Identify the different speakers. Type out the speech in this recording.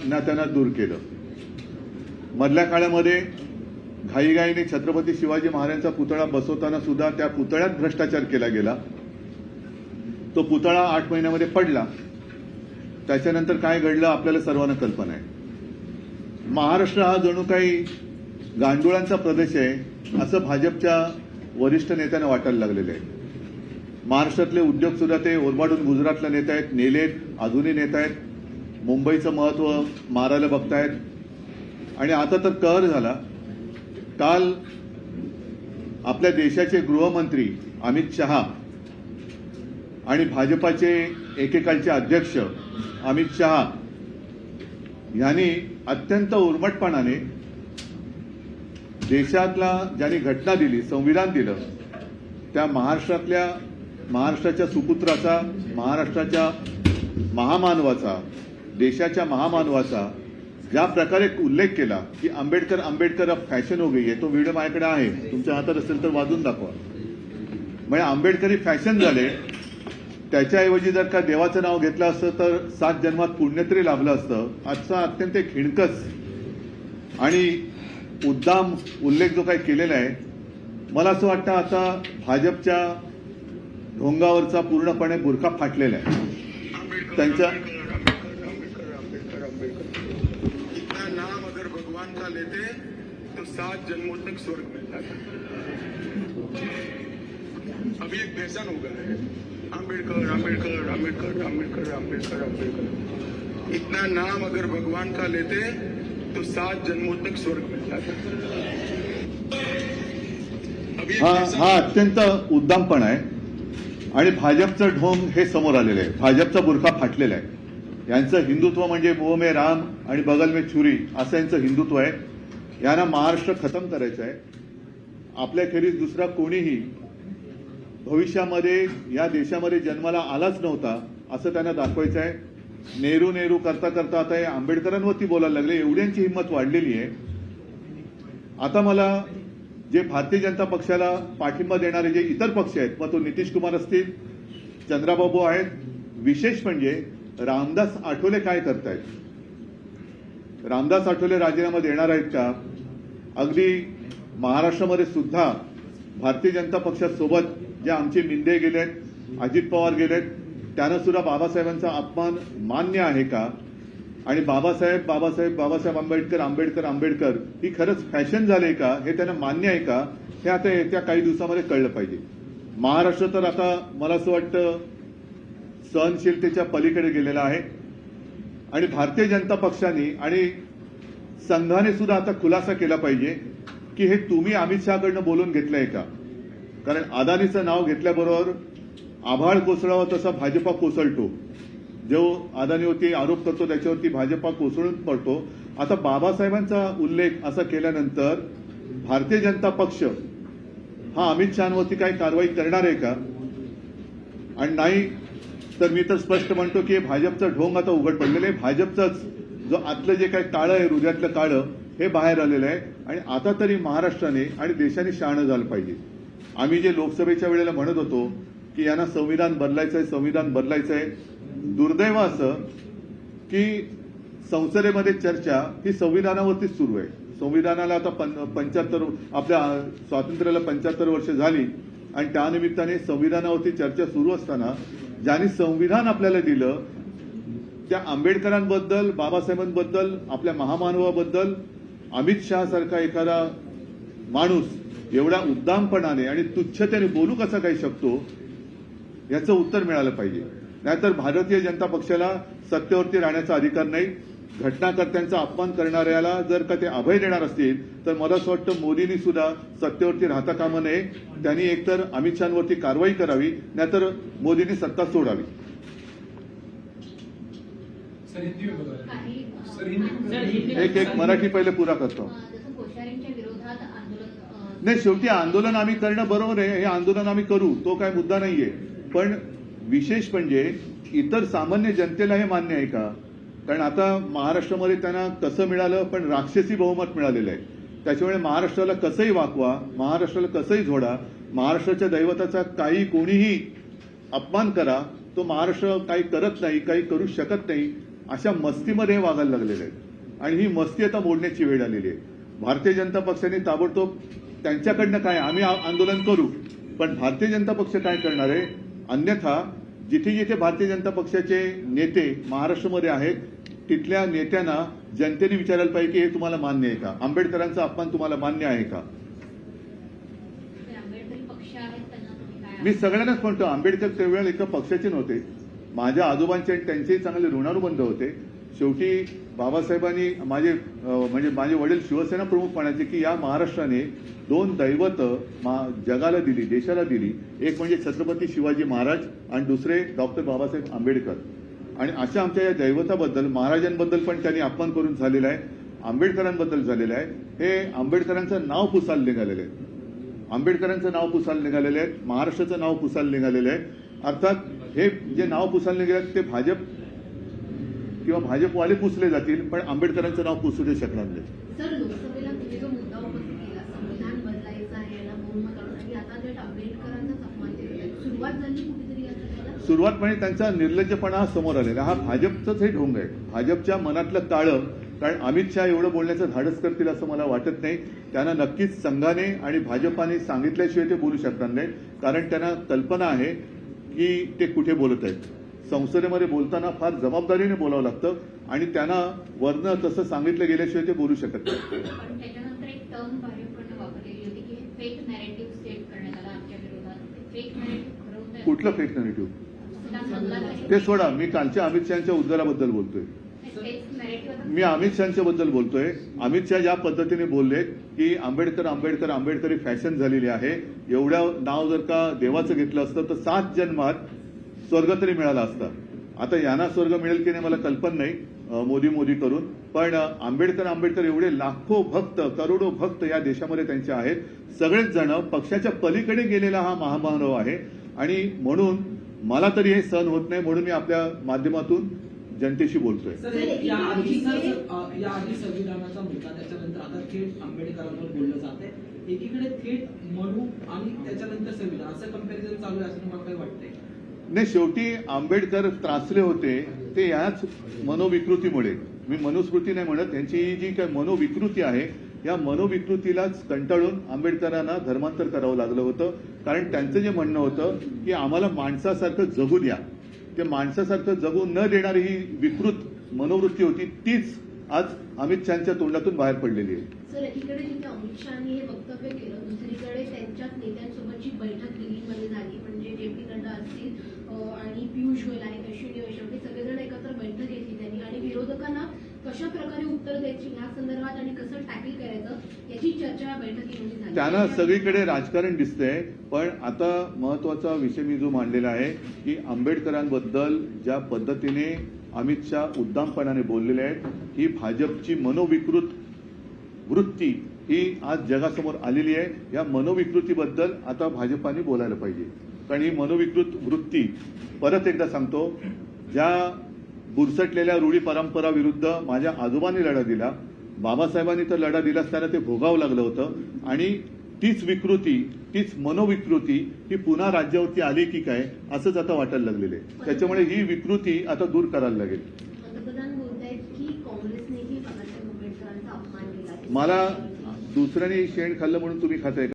Speaker 1: ना त्यांना दूर केलं। मधल्या काळामध्ये घाईघाईने छत्रपती शिवाजी महाराजांचा पुतळा बसवताना सुद्धा त्या पुतळ्यात भ्रष्टाचार केला गेला। तो पुतळा 8 महिन्यामध्ये पडला। त्याच्यानंतर काय घडलं आपल्याला सर्वांना कल्पना आहे। महाराष्ट्र हा जणू काही गांडुळांचा प्रदेश आहे असं भाजपच्या वरिष्ठ नेत्यांना वाटायला लागलेलं आहे। महाराष्ट्रातले उद्योग सुद्धा ते ओरबाडून गुजरातला नेत आहेत, नेलेत, अजूनही नेत आहेत, मुंबईचं महत्त्व मारायला बघतायत। आणि आता तर कहर झाला। काल आपल्या देशाचे गृहमंत्री अमित शहा आणि भाजपाचे एकेकाळचे अध्यक्ष अमित शहा यांनी अत्यंत उर्मटपणाने देशातला ज्यांनी घटना दिली, संविधान दिलं, त्या महाराष्ट्राच्या सुपुत्राचा, महाराष्ट्राच्या महामानवाचा, देशाच्या महामानवाचा ज्या प्रकारे उल्लेख केला की आंबेडकर आंबेडकर अब फॅशन हो गई है। तो व्हिडिओ माझ्याकडे आहे, तुमच्या हातात असेल तर वाजून दाखवा। म्हणजे आंबेडकरी फॅशन झाले। त्याच्याऐवजी जर का देवाचं नाव घेतलं असतं तर 7 जन्मात पुण्य तरी लाभलं असतं। आजचा अत्यंत खिणकस आणि उद्दाम उल्लेख जो काही केलेला आहे, मला असं वाटतं आता भाजपच्या ढोंगावरचा पूर्णपणे बुरखा फाटलेला आहे। त्यांच्या
Speaker 2: नाम अगर भगवान का लेते तो 7 जन्मों तक स्वर्ग मिलता है। अभी एक फैशन हो गया है, आंबेडकर आंबेडकर आंबेडकर आंबेडकर आंबेडकर आंबेडकर। इतना नाम अगर भगवान का लेते तो 7 जन्मों तक स्वर्ग मिलता है।
Speaker 1: हा अत्यंत उद्दामपण आहे आणि भाजपचं ढोंग हे समोर आलेलं आहे। भाजपचा बुरखा फाटलेला आहे। यांचं हिंदुत्व म्हणजे मुंह में राम आणि बगल में छुरी असं यांचं हिंदुत्व आहे। यांना महाराष्ट्र खतम करायचं आहे। आपल्याखेरीज दुसरा कोणीही भविष्यामध्ये या देशामध्ये जन्माला आलाच नव्हता असं त्यांना दाखवायचं आहे। नेहरू नेहरू करता करता आता हे आंबेडकरांवरती बोलायला लागले। एवढ्यांची हिंमत वाढलेली आहे। आता मला जे भारतीय जनता पक्षाला पाठिंबा देणारे जे इतर पक्ष आहेत, मग तो नितीश कुमार असतील, चंद्राबाबू आहेत, विशेष म्हणजे रामदास आठवले काय करतायत? रामदास आठवले राजीनामा देणार आहेत का? अगदी महाराष्ट्रामध्ये सुद्धा भारतीय जनता पक्षासोबत जे आमचे मिंदे गेलेत, अजित पवार गेलेत, त्यांना सुद्धा बाबासाहेबांचा अपमान मान्य आहे का? आणि बाबासाहेब आंबेडकर आंबेडकर आंबेडकर ही खरंच फॅशन झाली का? हे त्यांना मान्य आहे का? हे आता येत्या काही दिवसामध्ये कळलं पाहिजे। महाराष्ट्र तर आता मला असं वाटतं सहनशीलतेच्या पलीकडे गेलेला आहे आणि भारतीय जनता पक्षाने आणि संघाने सुद्धा आता खुलासा केला पाहिजे की हे तुम्ही अमित शहाकडनं बोलून घेतलंय का? कारण अदानीचं नाव घेतल्याबरोबर आभाळ कोसळावं तसा भाजपा कोसळतो। जो अदानीवरती आरोप करतो त्याच्यावरती भाजपा कोसळून पडतो। आता बाबासाहेबांचा उल्लेख असा केल्यानंतर भारतीय जनता पक्ष हा अमित शहांवरती काही कारवाई करणार आहे का? आणि नाही तर मी तर स्पष्ट म्हणतो की भाजपचं ढोंग आता उघड पडलेलं आहे। भाजपचंच जो आतलं जे काही काळं आहे, हृदयातलं काळं हे बाहेर आलेलं आहे। आणि आता तरी महाराष्ट्राने आणि देशाने शहाणं झालं पाहिजे। आम्ही जे लोकसभेच्या वेळेला म्हणत होतो की यांना संविधान बदलायचं आहे, संविधान बदलायचं आहे, दुर्दैव असं की संसदेमध्ये चर्चा ही संविधानावरतीच सुरू आहे। संविधानाला आता 75 आपल्या स्वातंत्र्याला 75 वर्ष झाली आणि त्यानिमित्ताने संविधानावरती चर्चा सुरू असताना ज्यांनी संविधान आपल्याला दिलं त्या आंबेडकरांबद्दल, बाबासाहेबांबद्दल, आपल्या महामानवाबद्दल अमित शहा सारखा एखादा माणूस एवढ्या उद्दामपणाने आणि तुच्छतेने बोलू कसा काही शकतो याचं उत्तर मिळालं पाहिजे। नाहीतर भारतीय जनता पक्षाला सत्तेवरती राहण्याचा अधिकार नाही। घटनाकर्त्यांचा अपमान करणाऱ्याला जर का ते अभय देणार असतील तर मला असं वाटतं मोदींनी सुद्धा सत्तेवरती राहता कामा नये। त्यांनी एकतर अमित शहांवरती कारवाई करावी, नाहीतर मोदींनी सत्ता सोडावी। एक मराठी पहिले पुरा करतो। नाही, शेवटी आंदोलन आम्ही करणं बरोबर आहे। हे आंदोलन आम्ही करू, तो काय मुद्दा नाहीये। पण विशेष म्हणजे इतर सामान्य जनतेला हे मान्य आहे का? कारण आता महाराष्ट्रामध्ये त्यांना कसं मिळालं, पण राक्षसी बहुमत मिळालेलं आहे। त्याच्यामुळे महाराष्ट्राला कसंही वाकवा, महाराष्ट्राला कसंही झोडा, महाराष्ट्राच्या दैवताचा काही कोणीही अपमान करा, तो महाराष्ट्र काही करत नाही, काही करू शकत नाही। अशा मस्तीमध्ये हे वागायला लागलेले आहेत आणि ही मस्ती आता मोडण्याची वेळ आलेली आहे. भारतीय जनता पक्षाने ताबडतोब त्यांच्याकडनं काय आम्ही आंदोलन करू, पण भारतीय जनता पक्ष काय करणार आहे? अन्यथा जिथे जिथे भारतीय जनता पक्षाचे नेते महाराष्ट्रामध्ये आहेत तिथल्या नेत्यांना जनतेने विचारायला पाहिजे की हे तुम्हाला मान्य आहे का? आंबेडकरांचा अपमान तुम्हाला मान्य आहे का? मी सगळ्यांनाच म्हणतो, आंबेडकर त्यावेळेला एका पक्षाचे नव्हते, माझ्या आजोबांचे आणि त्यांचेही चांगले ऋणानुबंध होते. शेवटी बाबासाहेबांनी माझे वडील शिवसेना प्रमुख म्हणायचे की या महाराष्ट्राने दोन दैवत जगाला दिली, देशाला दिली. एक म्हणजे छत्रपती शिवाजी महाराज आणि दुसरे डॉक्टर बाबासाहेब आंबेडकर. आणि अशा आमच्या या दैवताबद्दल, महाराजांबद्दल पण त्यांनी अपमान करून झालेला आहे, आंबेडकरांबद्दल झालेलं आहे. हे आंबेडकरांचं नाव पुसायला निघालेलं आहे, आंबेडकरांचं नाव पुसायला निघालेलं आहे, महाराष्ट्राचं नाव पुसायला निघालेलं आहे. अर्थात हे जे नाव पुसायला निघाले ते भाजप किंवा भाजपवाले पुसले जातील, पण आंबेडकरांचं नाव पुसू दे शकणार नाही.
Speaker 3: सर, लोकसभेला तुम्ही जो मुद्दा उपस्थित केला, संविधान बदलायचं आहे याला बहुमत आणून, आणि आता थेट आंबेडकरांचाच अपमान केला, सुरुवात झाली कुठेतरी याचा?
Speaker 1: सुरुवात म्हणजे त्यांचा निर्लज्जपणा समोर आलेला. हा भाजपचंच हे ढोंग आहे, भाजपच्या मनातलं काळं. कारण अमित शहा एवढं बोलण्याचं धाडस करतील असं मला वाटत नाही. त्यांना नक्कीच संघाने आणि भाजपाने सांगितल्याशिवाय ते बोलू शकणार नाही, कारण त्यांना कल्पना आहे की ते कुठे बोलत आहेत. संसदेमध्ये बोलताना फार जबाबदारीने बोलावं लागतं आणि त्यांना वरनं तसं सांगितलं गेल्याशिवाय ते बोलू शकत नाही.
Speaker 4: पण त्याच्यानंतर एक टर्म भाजपकडनं वापरलेली होती की हे फेक नॅरेटिव्ह सेट करण्यात आला आमच्या विरोधात. फेक नॅरेटिव्ह खरं
Speaker 1: कुठलं फेक नॅरेटिव्ह? ते सोडा, मी कालच्या अमित शहाच्या उद्गाराबद्दल बोलतोय. मी अमित शहाच्या बद्दल बोलतोय. अमित शहा ज्या पद्धतीने बोलले की आंबेडकर आंबेडकर आंबेडकरी फॅशन झालेली आहे, एवढं नाव जर का देवाचं घेतलं असतं तर 7 जन्मात स्वर्ग तरी मिळाला असता. आता यांना स्वर्ग मिळेल की नाही मला कल्पना नाही, मोदी करून. पण आंबेडकर आंबेडकर एवढे लाखो भक्त, करोडो भक्त या देशामध्ये त्यांचे आहेत. सगळेच जण पक्षाच्या पलीकडे गेलेला हा महामानव आहे आणि म्हणून मला तरी हे सहन होत नाही, म्हणून मी आपल्या माध्यमातून जनतेशी बोलतोय.
Speaker 5: या आधी संविधानाचा मुद्दा, त्याच्यानंतर आता थेट आंबेडकरांवर बोललं जाते. एकीकडे थेट मनू आणि त्याच्यानंतर संविधान असं कंपॅरिझन चालू आहे असं मला काही वाटतंय.
Speaker 1: नाही, शेवटी आंबेडकर त्रासले होते ते याच मनोविकृतीमुळे. मी मनुस्मृती नाही म्हणत, त्यांची जी काही मनोविकृती आहे या मनोविकृतीलाच कंटाळून आंबेडकरांना धर्मांतर करावं लागलं होतं. कारण त्यांचं जे म्हणणं होतं की आम्हाला माणसासारखं जगू द्या, ते माणसासारखं जगू न देणारी ही विकृत मनोवृत्ती होती, तीच आज अमित शहाच्या तोंडातून बाहेर पडलेली आहे.
Speaker 3: सर, एकीकडे जिथे अमित शहानी हे वक्तव्य केलं, दुसरीकडे त्यांच्याच नेत्यांसोबतची बैठक दिल्लीमध्ये झाली. म्हणजे जे.पी. नड्डा असतील आणि पियुष गोयल आणि अश्विनी वैष्णव हे सगळेजण एकत्र बैठक घेतली त्यांनी, आणि विरोधकांना कशा प्रकारे उत्तर द्यायची या संदर्भात आणि कसं टॅकल करायचं याची चर्चा या बैठकीमध्ये झाली.
Speaker 1: त्यांना सगळीकडे राजकारण दिसतंय. पण आता महत्वाचा विषय मी जो मांडलेला आहे की आंबेडकरांबद्दल ज्या पद्धतीने अमित शहा उद्दामपणाने बोललेले आहेत, ही भाजपची मनोविकृत वृत्ती ही आज जगासमोर आलेली आहे. या मनोविकृतीबद्दल आता भाजपाने बोलायला पाहिजे. कारण ही मनोविकृत वृत्ती, परत एकदा सांगतो, ज्या बुरसटलेल्या रूढी परंपरा विरुद्ध माझ्या आजोबांनी लढा दिला, बाबासाहेबांनी तर लढा दिलाच, त्यांना ते भोगावं लागलं होतं. आणि तीच विकृती, तीच मनोविकृती ही पुन्हा राज्यावरती आली की काय असंच आता वाटायला लागलेलं आहे. त्याच्यामुळे ही विकृती आता दूर करायला लागेल.
Speaker 3: पंतप्रधान बोलतायत की काँग्रेसनेही बाबासाहेब आंबेडकरांचा अपमान केला.
Speaker 1: मला दुसऱ्याने शेण खाल्लं म्हणून तुम्ही खाताय का?